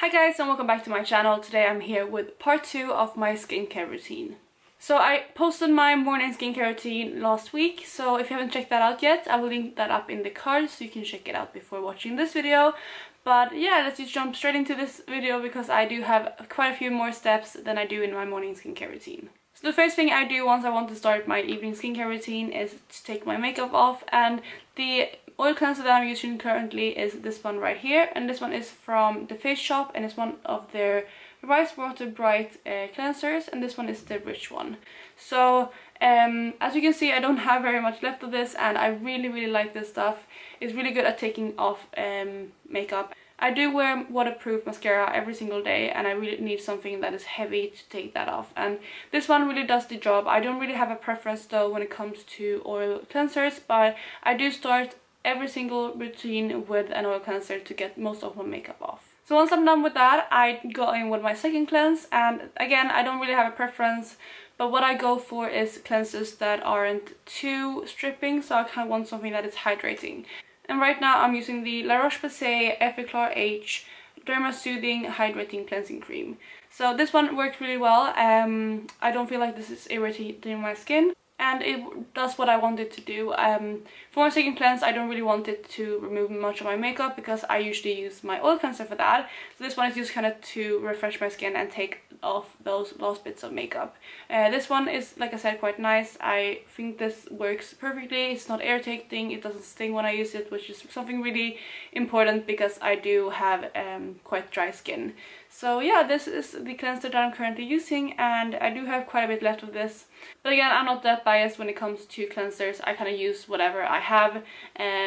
Hi guys and welcome back to my channel. Today I'm here with part 2 of my skincare routine. So I posted my morning skincare routine last week, so if you haven't checked that out yet, I will link that up in the card so you can check it out before watching this video. But yeah, let's just jump straight into this video because I do have quite a few more steps than I do in my morning skincare routine. So the first thing I do once I want to start my evening skincare routine is to take my makeup off, and the oil cleanser that I'm using currently is this one right here, and this one is from the Face Shop and it's one of their Rice Water Bright cleansers, and this one is the rich one. So as you can see, I don't have very much left of this and I really like this stuff. It's really good at taking off makeup. I do wear waterproof mascara every single day and I really need something that is heavy to take that off, and this one really does the job. I don't really have a preference though when it comes to oil cleansers, but I do start every single routine with an oil cleanser to get most of my makeup off. So once I'm done with that, I go in with my second cleanse, and again, I don't really have a preference, but what I go for is cleanses that aren't too stripping, so I kind of want something that is hydrating. And right now I'm using the La Roche-Posay Effaclar H Derma Soothing Hydrating Cleansing Cream. So this one works really well. I don't feel like this is irritating my skin, and it does what I want it to do. For my second cleanse, I don't really want it to remove much of my makeup because I usually use my oil cleanser for that. So this one is just kind of to refresh my skin and take off those last bits of makeup. This one is, like I said, quite nice. I think this works perfectly. It's not irritating, it doesn't sting when I use it, which is something really important because I do have quite dry skin. So yeah, this is the cleanser that I'm currently using, and I do have quite a bit left of this. But again, I'm not that biased when it comes to cleansers. I kind of use whatever I have,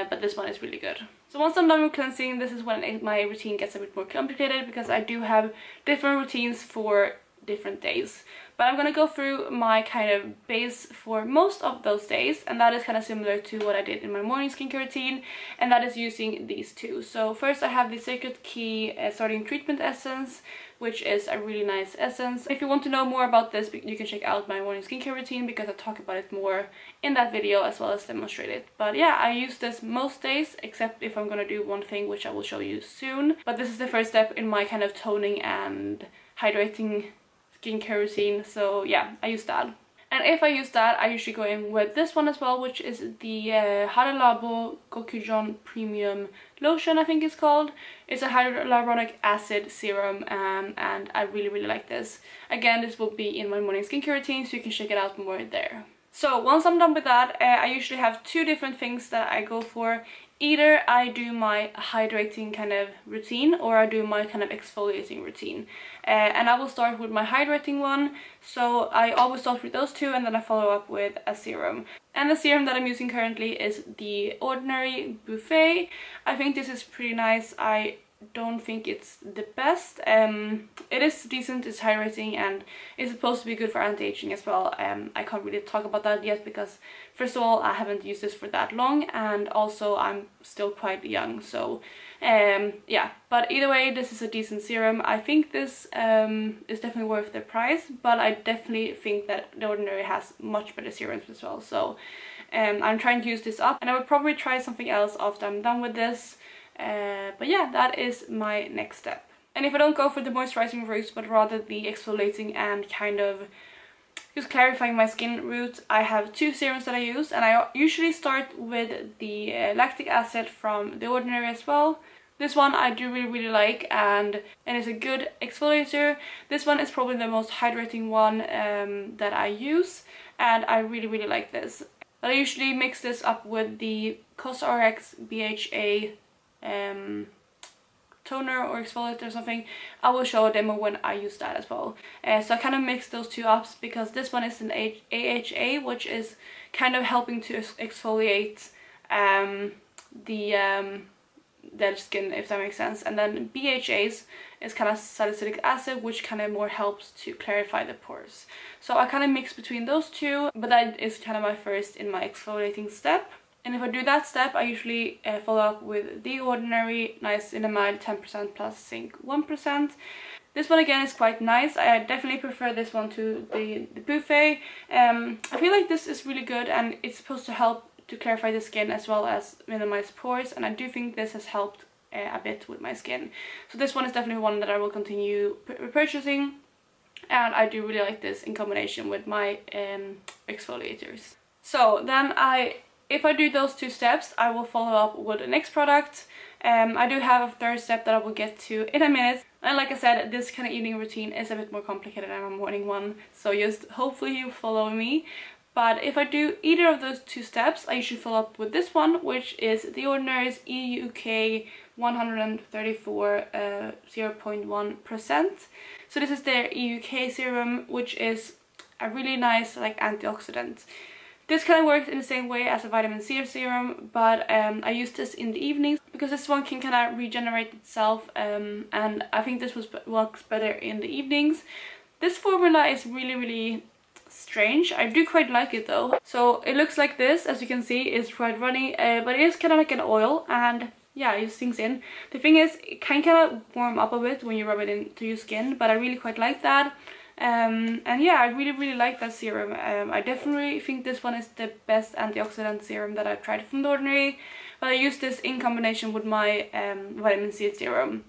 but this one is really good. So once I'm done with cleansing, this is when my routine gets a bit more complicated because I do have different routines for different days. But I'm going to go through my kind of base for most of those days, and that is kind of similar to what I did in my morning skincare routine, and that is using these two. So first I have the Secret Key Starting Treatment Essence, which is a really nice essence. If you want to know more about this, you can check out my morning skincare routine because I talk about it more in that video as well as demonstrate it. But yeah, I use this most days except if I'm going to do one thing, which I will show you soon. But this is the first step in my kind of toning and hydrating skincare routine, so yeah, I use that. And if I use that, I usually go in with this one as well, which is the Hada Labo Gochujang Premium Lotion, I think it's called. It's a hyaluronic acid serum, and I really like this. Again, this will be in my morning skincare routine, so you can check it out more there. So once I'm done with that, I usually have two different things that I go for. Either I do my hydrating kind of routine or I do my kind of exfoliating routine. And I will start with my hydrating one. So I always start with those two and then I follow up with a serum. And the serum that I'm using currently is the Ordinary Buffet. I think this is pretty nice. I don't think it's the best. It is decent, it's hydrating, and it's supposed to be good for anti-aging as well. I can't really talk about that yet because first of all, I haven't used this for that long, and also I'm still quite young, so yeah. But either way, this is a decent serum. I think this is definitely worth the price, but I definitely think that The Ordinary has much better serums as well. So I'm trying to use this up, and I will probably try something else after I'm done with this. But yeah, that is my next step. And if I don't go for the moisturizing route, but rather the exfoliating and kind of just clarifying my skin route, I have two serums that I use, and I usually start with the lactic acid from The Ordinary as well. This one I do really like, and it's a good exfoliator. This one is probably the most hydrating one that I use, and I really like this. But I usually mix this up with the CosRX BHA toner or exfoliator or something. I will show a demo when I use that as well. So I kind of mix those two up because this one is an AHA, which is kind of helping to exfoliate the dead skin, if that makes sense. And then BHAs is kind of salicylic acid, which kind of more helps to clarify the pores. So I kind of mix between those two, but that is kind of my first in my exfoliating step. And if I do that step, I usually follow up with The Ordinary Niacinamide 10% plus zinc 1%. This one again is quite nice. I definitely prefer this one to the Buffet. I feel like this is really good, and it's supposed to help to clarify the skin as well as minimize pores, and I do think this has helped a bit with my skin. So this one is definitely one that I will continue purchasing, and I do really like this in combination with my exfoliators. So then if I do those 2 steps, I will follow up with the next product. I do have a 3rd step that I will get to in a minute. And like I said, this kind of evening routine is a bit more complicated than a morning one, so just hopefully you follow me. But if I do either of those 2 steps, I usually follow up with this one, which is The Ordinary's EUK 134 0.1%. So this is their EUK serum, which is a really nice like antioxidant. This kind of works in the same way as a vitamin C serum, but I use this in the evenings because this one can kind of regenerate itself, and I think this works better in the evenings. This formula is really strange. I do quite like it though. So it looks like this, as you can see. It's quite runny, but it is kind of like an oil, and yeah, it just sinks in. The thing is, it can kind of warm up a bit when you rub it into your skin, but I really quite like that. And yeah, I really like that serum. I definitely think this one is the best antioxidant serum that I've tried from The Ordinary, but I use this in combination with my vitamin C serum.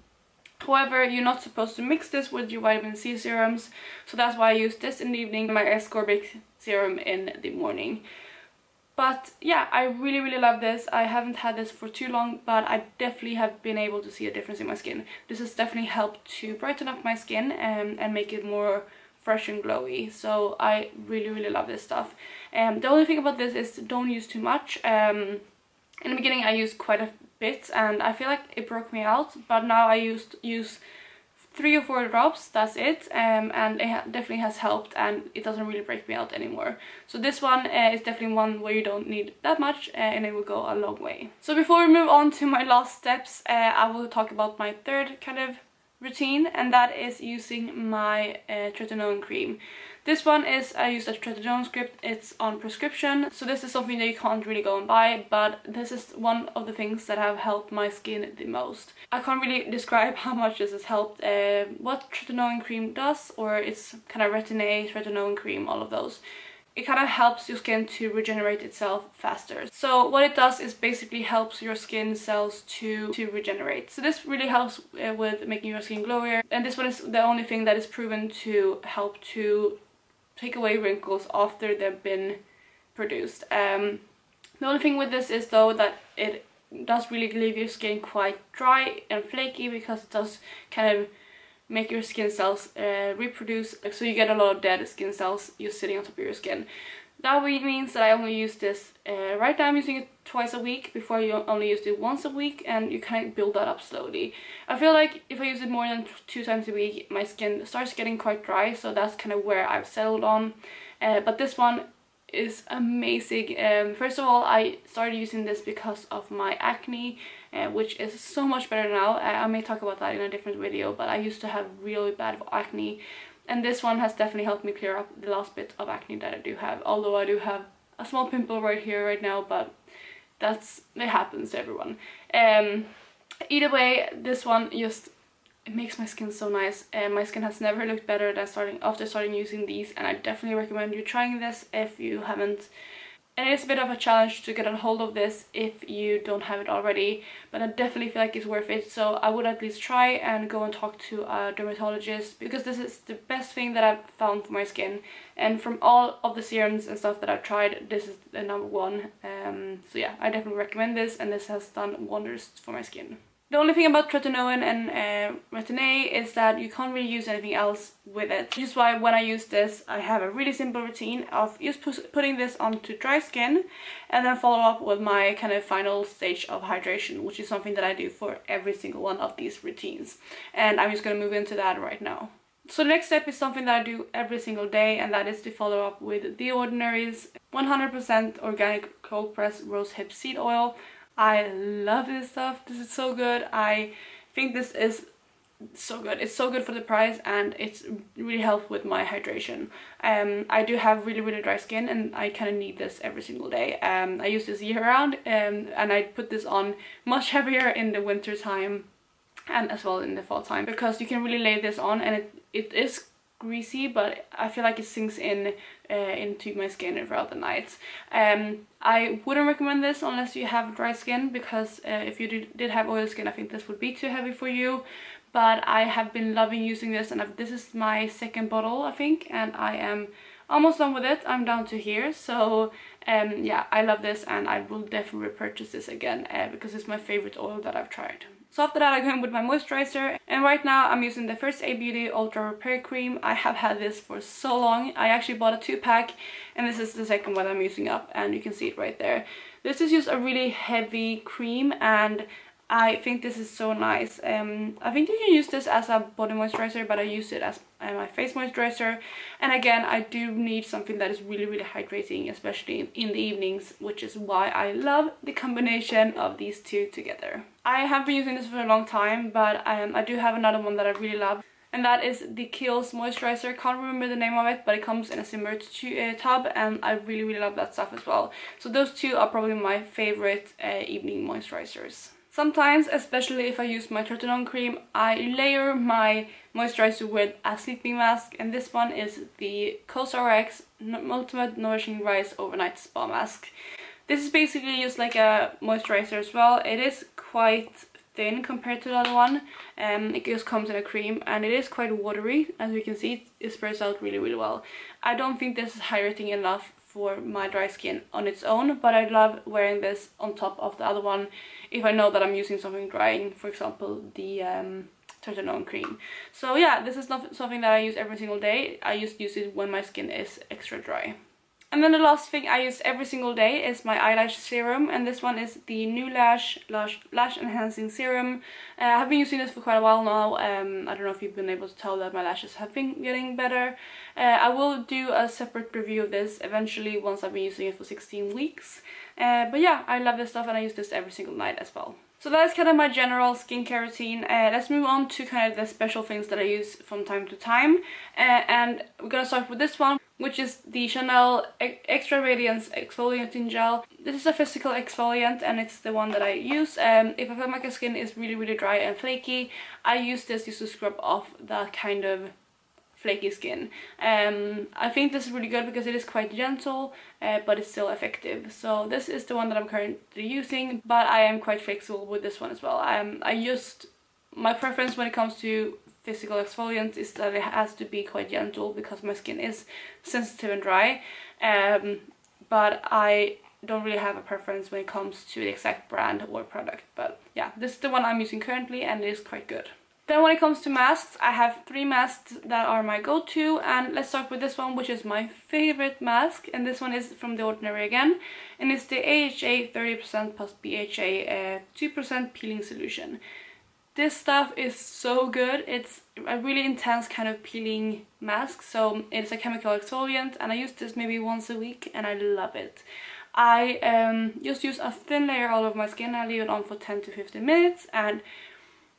However, you're not supposed to mix this with your vitamin C serums, so that's why I use this in the evening, my ascorbic serum in the morning. But yeah, I really love this. I haven't had this for too long, but I definitely have been able to see a difference in my skin. This has definitely helped to brighten up my skin and make it more fresh and glowy. So I really love this stuff. The only thing about this is don't use too much. In the beginning I used quite a bit and I feel like it broke me out, but now I use 3 or 4 drops, that's it, and it definitely has helped, and it doesn't really break me out anymore. So this one is definitely one where you don't need that much, and it will go a long way. So before we move on to my last steps, I will talk about my 3rd kind of routine, and that is using my tretinoin cream. This one is, I use a tretinoin script, it's on prescription, so this is something that you can't really go and buy, but this is one of the things that have helped my skin the most. I can't really describe how much this has helped. What tretinoin cream does, or it's kind of retin-A, tretinoin cream, all of those. It kind of helps your skin to regenerate itself faster. So what it does is basically helps your skin cells to regenerate. So this really helps with making your skin glowier, and this one is the only thing that is proven to help to take away wrinkles after they've been produced. The only thing with this is though that it does really leave your skin quite dry and flaky, because it does kind of make your skin cells reproduce, so you get a lot of dead skin cells just sitting on top of your skin. That means that I only use this, right now I'm using it twice a week, before you only used it once a week, and you kind of build that up slowly. I feel like if I use it more than 2 times a week, my skin starts getting quite dry, so that's kind of where I've settled on. But this one is amazing. First of all, I started using this because of my acne, which is so much better now. I may talk about that in a different video, but I used to have really bad acne, and this one has definitely helped me clear up the last bit of acne that I do have. Although I do have a small pimple right here right now, but it happens to everyone. Either way, this one just, it makes my skin so nice, and my skin has never looked better than after starting using these, and I definitely recommend you trying this if you haven't. And it's a bit of a challenge to get a hold of this if you don't have it already, but I definitely feel like it's worth it. So I would at least try and go and talk to a dermatologist, because this is the best thing that I've found for my skin. And from all of the serums and stuff that I've tried, this is the #1. So yeah, I definitely recommend this, and this has done wonders for my skin. The only thing about tretinoin and retin-A is that you can't really use anything else with it. Which is why when I use this, I have a really simple routine of just putting this onto dry skin, and then follow up with my kind of final stage of hydration, which is something that I do for every single one of these routines. And I'm just going to move into that right now. So the next step is something that I do every single day, and that is to follow up with The Ordinary's 100% organic cold pressed rosehip seed oil. I love this stuff. This is so good. I think this is so good. It's so good for the price, and it's really helped with my hydration. I do have really dry skin, and I kind of need this every single day. I use this year round, and I put this on much heavier in the winter time and as well in the fall time, because you can really lay this on, and it is greasy, but I feel like it sinks in into my skin throughout the night. I wouldn't recommend this unless you have dry skin, because if you did have oily skin, I think this would be too heavy for you. But I have been loving using this, and this is my second bottle, I think, and I am almost done with it. I'm down to here, so yeah, I love this, and I will definitely repurchase this again because it's my favorite oil that I've tried. So after that I go in with my moisturizer, and right now I'm using the First Aid Beauty Ultra Repair Cream. I have had this for so long. I actually bought a 2-pack, and this is the second one I'm using up, and you can see it right there. This is just a really heavy cream, and I think this is so nice. I think you can use this as a body moisturizer, but I use it as my face moisturizer. And again, I do need something that is really, really hydrating, especially in the evenings, which is why I love the combination of these two together. I have been using this for a long time, but I do have another one that I really love, and that is the Kiehl's moisturizer. Can't remember the name of it, but it comes in a submerged tub, and I really, really love that stuff as well. So those two are probably my favorite evening moisturizers. Sometimes, especially if I use my tretinoin cream, I layer my moisturizer with a sleeping mask, and this one is the COSRX Ultimate Nourishing Rice Overnight Spa Mask. This is basically just like a moisturizer as well. It is quite thin compared to the other one. It just comes in a cream, and it is quite watery. As you can see, it sprays out really, really well. I don't think this is hydrating enough for my dry skin on its own, but I love wearing this on top of the other one if I know that I'm using something drying, for example the tretinoin cream. So yeah, this is not something that I use every single day. I just use it when my skin is extra dry. And then the last thing I use every single day is my eyelash serum, and this one is the New Lash Enhancing Serum. I've been using this for quite a while now. I don't know if you've been able to tell that my lashes have been getting better. I will do a separate review of this eventually once I've been using it for 16 weeks. But yeah, I love this stuff, and I use this every single night as well. So that's kind of my general skincare routine. Let's move on to kind of the special things that I use from time to time. And we're gonna start with this one, which is the Chanel Extra Radiance Exfoliating Gel. This is a physical exfoliant, and it's the one that I use. If I feel like my skin is really, really dry and flaky, I use this just to scrub off that kind of flaky skin. I think this is really good because it is quite gentle, but it's still effective. So this is the one that I'm currently using, but I am quite flexible with this one as well. My preference when it comes to physical exfoliants is that it has to be quite gentle because my skin is sensitive and dry, but I don't really have a preference when it comes to the exact brand or product. But yeah, this is the one I'm using currently, and it is quite good. Then when it comes to masks, I have 3 masks that are my go-to, and let's start with this one, which is my favorite mask, and this one is from The Ordinary again, and it's the AHA 30% plus BHA 2% peeling solution. This stuff is so good. It's a really intense kind of peeling mask, so it's a chemical exfoliant, and I use this maybe once a week, and I love it. I just use a thin layer all over my skin. I leave it on for 10 to 15 minutes, and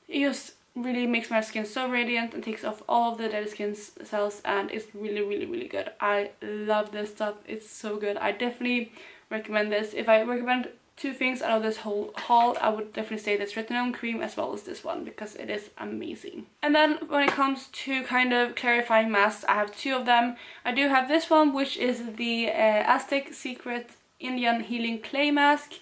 it just really makes my skin so radiant and takes off all of the dead skin cells, and it's really, really, really good. I love this stuff. It's so good. I definitely recommend this. If I recommend 2 things out of this whole haul, I would definitely say this tretinoin cream as well as this one, because it is amazing. And then when it comes to kind of clarifying masks, I have 2 of them. I do have this one, which is the Aztec Secret Indian Healing Clay Mask.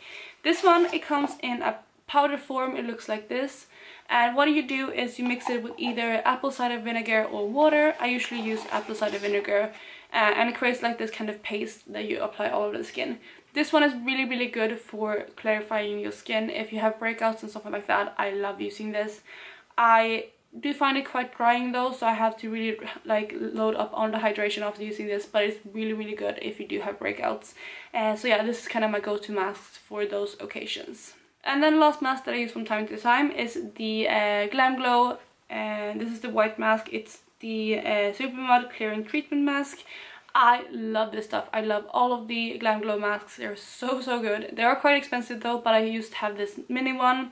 This one, it comes in a powder form. It looks like this. And what you do is you mix it with either apple cider vinegar or water. I usually use apple cider vinegar, and it creates like this kind of paste that you apply all over the skin. This one is really, really good for clarifying your skin. If you have breakouts and something like that, I love using this. I do find it quite drying though, so I have to really like load up on the hydration after using this, but it's really, really good if you do have breakouts. So yeah, this is kind of my go-to masks for those occasions. And then the last mask that I use from time to time is the Glam Glow, and this is the white mask. It's the Super Mud Clearing Treatment Mask. I love this stuff. I love all of the Glam Glow masks. They're so, so good. They are quite expensive though, but I used to have this mini one.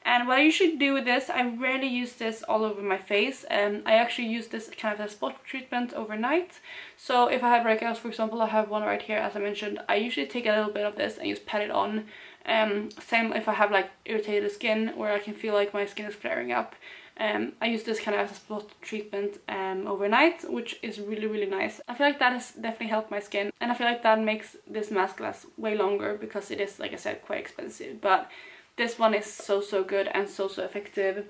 And what I usually do with this, I rarely use this all over my face. I actually use this kind of as a spot treatment overnight. So if I have breakouts, for example, I have one right here as I mentioned, I usually take a little bit of this and just pat it on. Same if I have like irritated skin where I can feel like my skin is flaring up. I use this kind of as a spot treatment overnight, which is really nice. I feel like that has definitely helped my skin, and I feel like that makes this mask last way longer because it is, like I said, quite expensive. But this one is so good and so effective.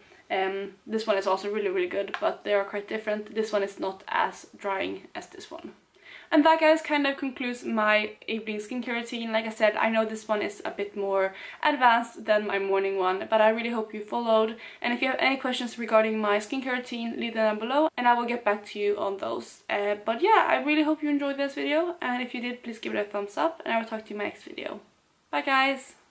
This one is also really good, but they are quite different. This one is not as drying as this one. And that, guys, kind of concludes my evening skincare routine. Like I said, I know this one is a bit more advanced than my morning one, but I really hope you followed. And if you have any questions regarding my skincare routine, leave them down below and I will get back to you on those. But yeah, I really hope you enjoyed this video, and if you did, please give it a thumbs up, and I will talk to you in my next video. Bye, guys!